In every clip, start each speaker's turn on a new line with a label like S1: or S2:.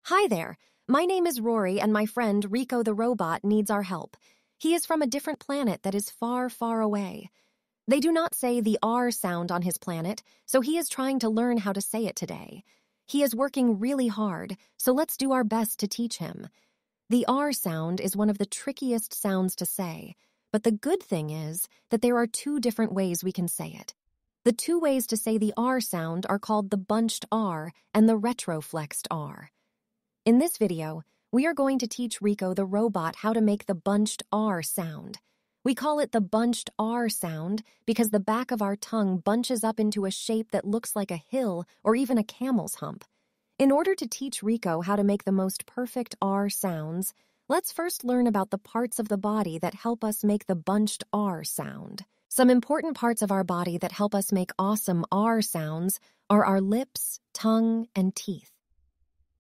S1: Hi there. My name is Rory, and my friend Rico the robot needs our help. He is from a different planet that is far, far away. They do not say the R sound on his planet, so he is trying to learn how to say it today. He is working really hard, so let's do our best to teach him. The R sound is one of the trickiest sounds to say, but the good thing is that there are two different ways we can say it. The two ways to say the R sound are called the bunched R and the retroflexed R. In this video, we are going to teach Rico the robot how to make the bunched R sound. We call it the bunched R sound because the back of our tongue bunches up into a shape that looks like a hill or even a camel's hump. In order to teach Rico how to make the most perfect R sounds, let's first learn about the parts of the body that help us make the bunched R sound. Some important parts of our body that help us make awesome R sounds are our lips, tongue, and teeth.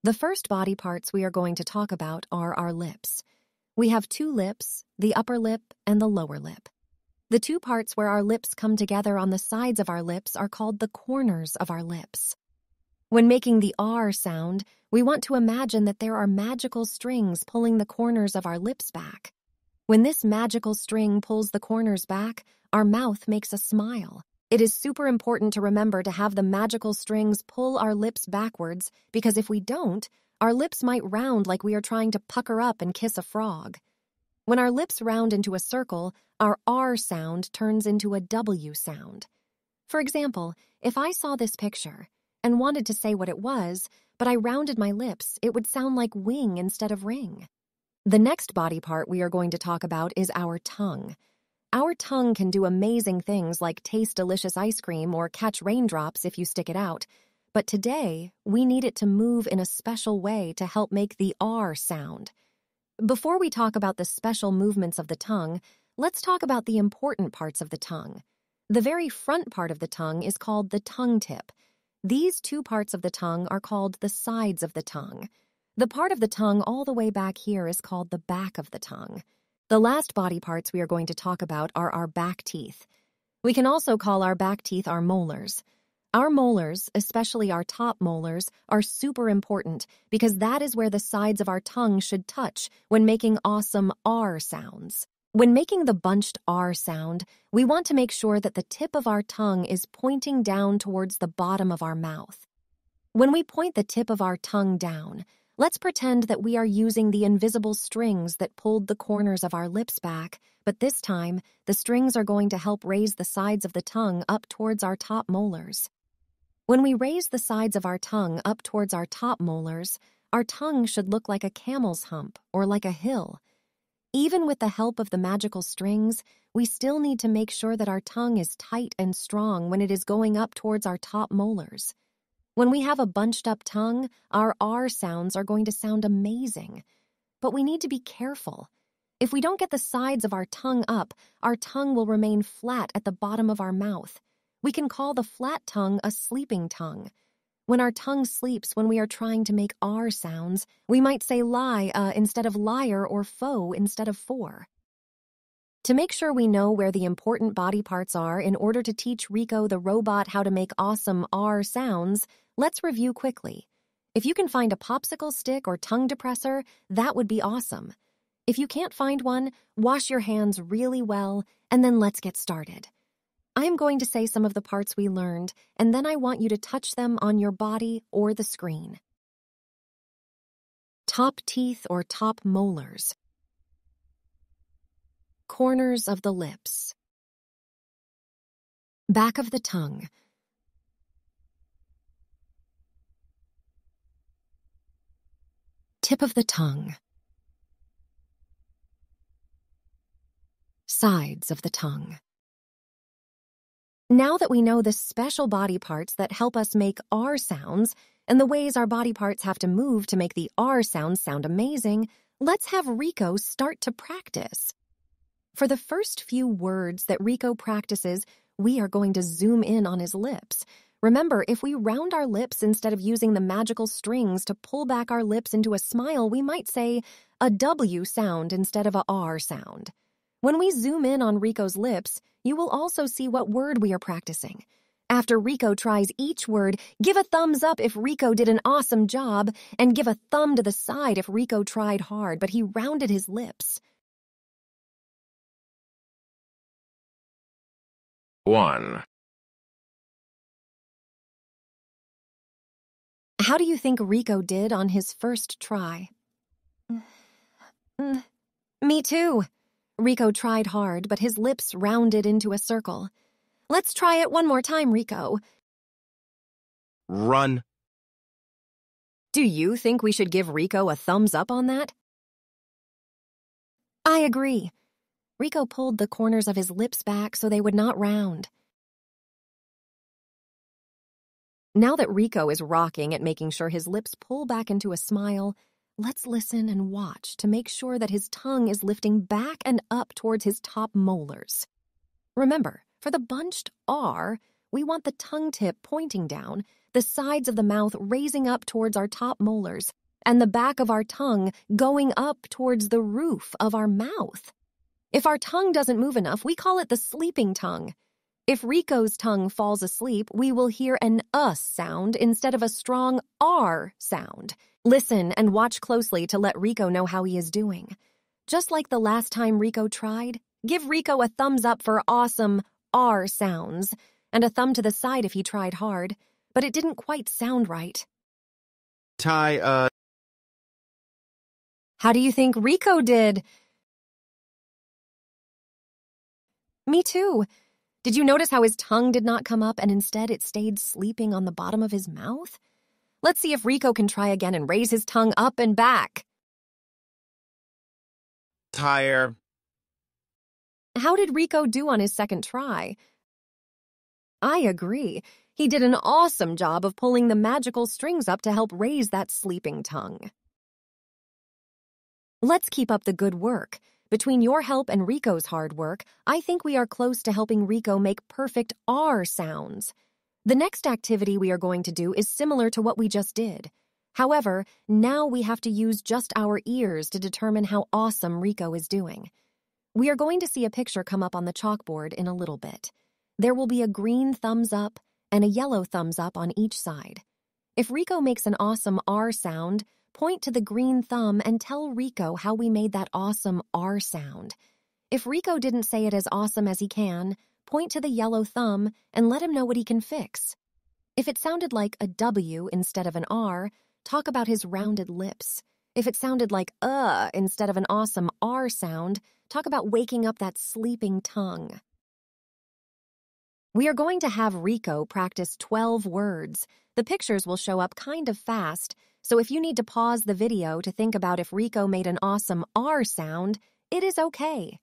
S1: The first body parts we are going to talk about are our lips. We have two lips, the upper lip and the lower lip. The two parts where our lips come together on the sides of our lips are called the corners of our lips. When making the R sound, we want to imagine that there are magical strings pulling the corners of our lips back. When this magical string pulls the corners back, our mouth makes a smile. It is super important to remember to have the magical strings pull our lips backwards because if we don't, our lips might round like we are trying to pucker up and kiss a frog. When our lips round into a circle, our R sound turns into a W sound. For example, if I saw this picture and wanted to say what it was, but I rounded my lips, it would sound like wing instead of ring. The next body part we are going to talk about is our tongue. Our tongue can do amazing things like taste delicious ice cream or catch raindrops if you stick it out. But today, we need it to move in a special way to help make the R sound. Before we talk about the special movements of the tongue, let's talk about the important parts of the tongue. The very front part of the tongue is called the tongue tip. These two parts of the tongue are called the sides of the tongue. The part of the tongue all the way back here is called the back of the tongue. The last body parts we are going to talk about are our back teeth. We can also call our back teeth our molars. Our molars, especially our top molars, are super important because that is where the sides of our tongue should touch when making awesome R sounds. When making the bunched R sound, we want to make sure that the tip of our tongue is pointing down towards the bottom of our mouth. When we point the tip of our tongue down, let's pretend that we are using the invisible strings that pulled the corners of our lips back, but this time, the strings are going to help raise the sides of the tongue up towards our top molars. When we raise the sides of our tongue up towards our top molars, our tongue should look like a camel's hump or like a hill. Even with the help of the magical strings, we still need to make sure that our tongue is tight and strong when it is going up towards our top molars. When we have a bunched up tongue, our R sounds are going to sound amazing. But we need to be careful. If we don't get the sides of our tongue up, our tongue will remain flat at the bottom of our mouth. We can call the flat tongue a sleeping tongue. When our tongue sleeps when we are trying to make R sounds, we might say lie instead of liar or foe instead of for. To make sure we know where the important body parts are in order to teach Rico the robot how to make awesome R sounds, let's review quickly. If you can find a popsicle stick or tongue depressor, that would be awesome. If you can't find one, wash your hands really well, and then let's get started. I am going to say some of the parts we learned, and then I want you to touch them on your body or the screen. Top teeth or top molars. Corners of the lips. Back of the tongue. Tip of the tongue. Sides of the tongue. Now that we know the special body parts that help us make R sounds and the ways our body parts have to move to make the R sounds sound amazing, let's have Rico start to practice. For the first few words that Rico practices, we are going to zoom in on his lips. Remember, if we round our lips instead of using the magical strings to pull back our lips into a smile, we might say a W sound instead of a R sound. When we zoom in on Rico's lips, you will also see what word we are practicing. After Rico tries each word, give a thumbs up if Rico did an awesome job, and give a thumb to the side if Rico tried hard, but he rounded his lips.
S2: 1.
S1: How do you think Rico did on his first try? Me too. Rico tried hard, but his lips rounded into a circle. Let's try it one more time, Rico.
S2: Run.
S1: Do you think we should give Rico a thumbs up on that? I agree. Rico pulled the corners of his lips back so they would not round. Now that Rico is rocking at making sure his lips pull back into a smile, let's listen and watch to make sure that his tongue is lifting back and up towards his top molars. Remember, for the bunched R, we want the tongue tip pointing down, the sides of the mouth raising up towards our top molars, and the back of our tongue going up towards the roof of our mouth. If our tongue doesn't move enough, we call it the sleeping tongue. If Rico's tongue falls asleep, we will hear an sound instead of a strong R sound. Listen and watch closely to let Rico know how he is doing. Just like the last time Rico tried, give Rico a thumbs up for awesome R sounds, and a thumb to the side if he tried hard, but it didn't quite sound right.
S2: How
S1: do you think Rico did? Me too. Did you notice how his tongue did not come up and instead it stayed sleeping on the bottom of his mouth? Let's see if Rico can try again and raise his tongue up and back.
S2: Tire.
S1: How did Rico do on his second try? I agree. He did an awesome job of pulling the magical strings up to help raise that sleeping tongue. Let's keep up the good work. Between your help and Rico's hard work, I think we are close to helping Rico make perfect R sounds. The next activity we are going to do is similar to what we just did. However, now we have to use just our ears to determine how awesome Rico is doing. We are going to see a picture come up on the chalkboard in a little bit. There will be a green thumbs up and a yellow thumbs up on each side. If Rico makes an awesome R sound, point to the green thumb and tell Rico how we made that awesome R sound. If Rico didn't say it as awesome as he can, point to the yellow thumb and let him know what he can fix. If it sounded like a W instead of an R, talk about his rounded lips. If it sounded like instead of an awesome R sound, talk about waking up that sleeping tongue. We are going to have Rico practice 12 words. The pictures will show up kind of fast, so if you need to pause the video to think about if Rico made an awesome R sound, it is okay.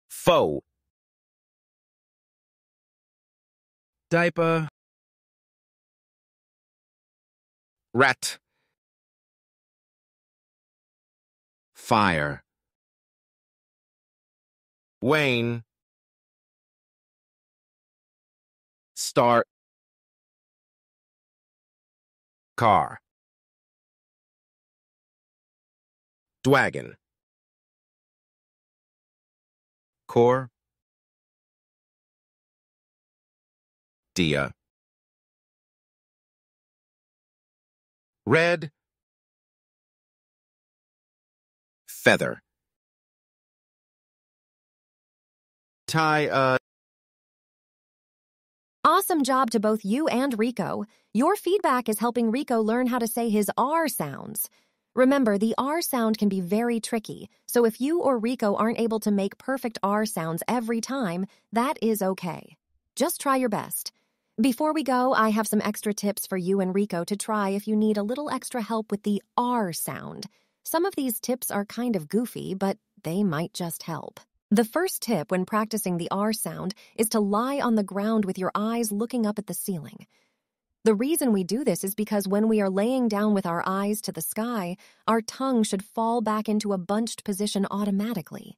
S2: Foe. Diaper. Rat. Fire. Wayne. Start. Car. Dwagon. Core. Dia. Red. Feather. Tie.
S1: Awesome job to both you and Rico. Your feedback is helping Rico learn how to say his R sounds. Remember, the R sound can be very tricky, so if you or Rico aren't able to make perfect R sounds every time, that is okay. Just try your best. Before we go, I have some extra tips for you and Rico to try if you need a little extra help with the R sound. Some of these tips are kind of goofy, but they might just help. The first tip when practicing the R sound is to lie on the ground with your eyes looking up at the ceiling. The reason we do this is because when we are laying down with our eyes to the sky, our tongue should fall back into a bunched position automatically.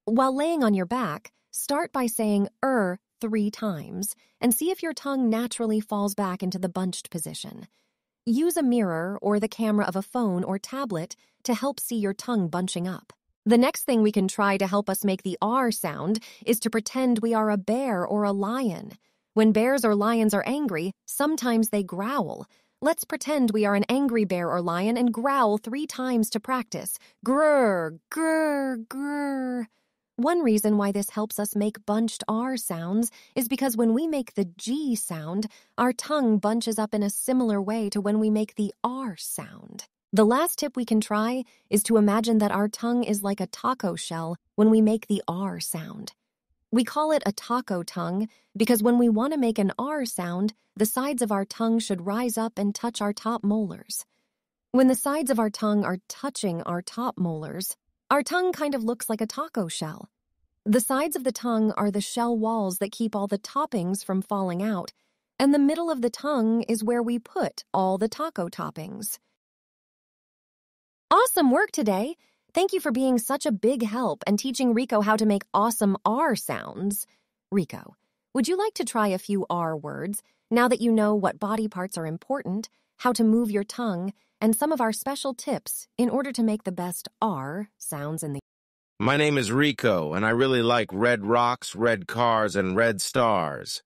S1: While laying on your back, start by saying 3 times and see if your tongue naturally falls back into the bunched position. Use a mirror or the camera of a phone or tablet to help see your tongue bunching up. The next thing we can try to help us make the R sound is to pretend we are a bear or a lion. When bears or lions are angry, sometimes they growl. Let's pretend we are an angry bear or lion and growl 3 times to practice. Grrr, grrr, grrr. One reason why this helps us make bunched R sounds is because when we make the G sound, our tongue bunches up in a similar way to when we make the R sound. The last tip we can try is to imagine that our tongue is like a taco shell when we make the R sound. We call it a taco tongue because when we want to make an R sound, the sides of our tongue should rise up and touch our top molars. When the sides of our tongue are touching our top molars, our tongue kind of looks like a taco shell. The sides of the tongue are the shell walls that keep all the toppings from falling out, and the middle of the tongue is where we put all the taco toppings. Awesome work today! Thank you for being such a big help and teaching Rico how to make awesome R sounds. Rico, would you like to try a few R words now that you know what body parts are important, how to move your tongue, and some of our special tips in order to make the best R sounds in the...
S2: My name is Rico, and I really like red rocks, red cars, and red stars.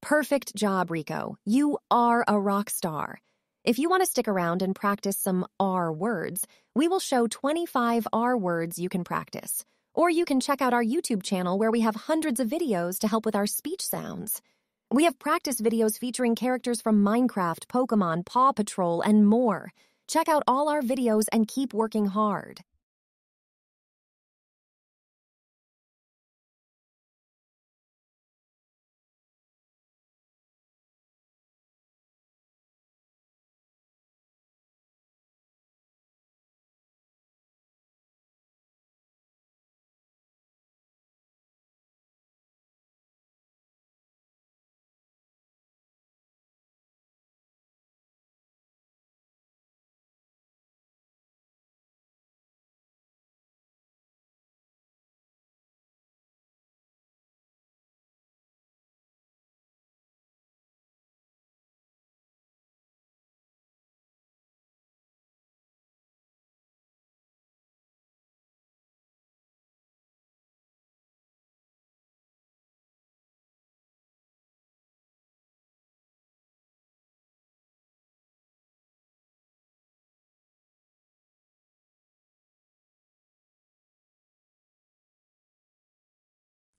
S1: Perfect job, Rico. You are a rock star. If you want to stick around and practice some R words, we will show 25 R words you can practice. Or you can check out our YouTube channel where we have hundreds of videos to help with our speech sounds. We have practice videos featuring characters from Minecraft, Pokemon, Paw Patrol, and more. Check out all our videos and keep working hard.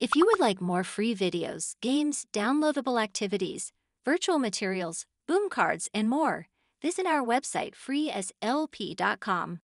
S3: If you would like more free videos, games, downloadable activities, virtual materials, boom cards, and more, visit our website freeaslp.com.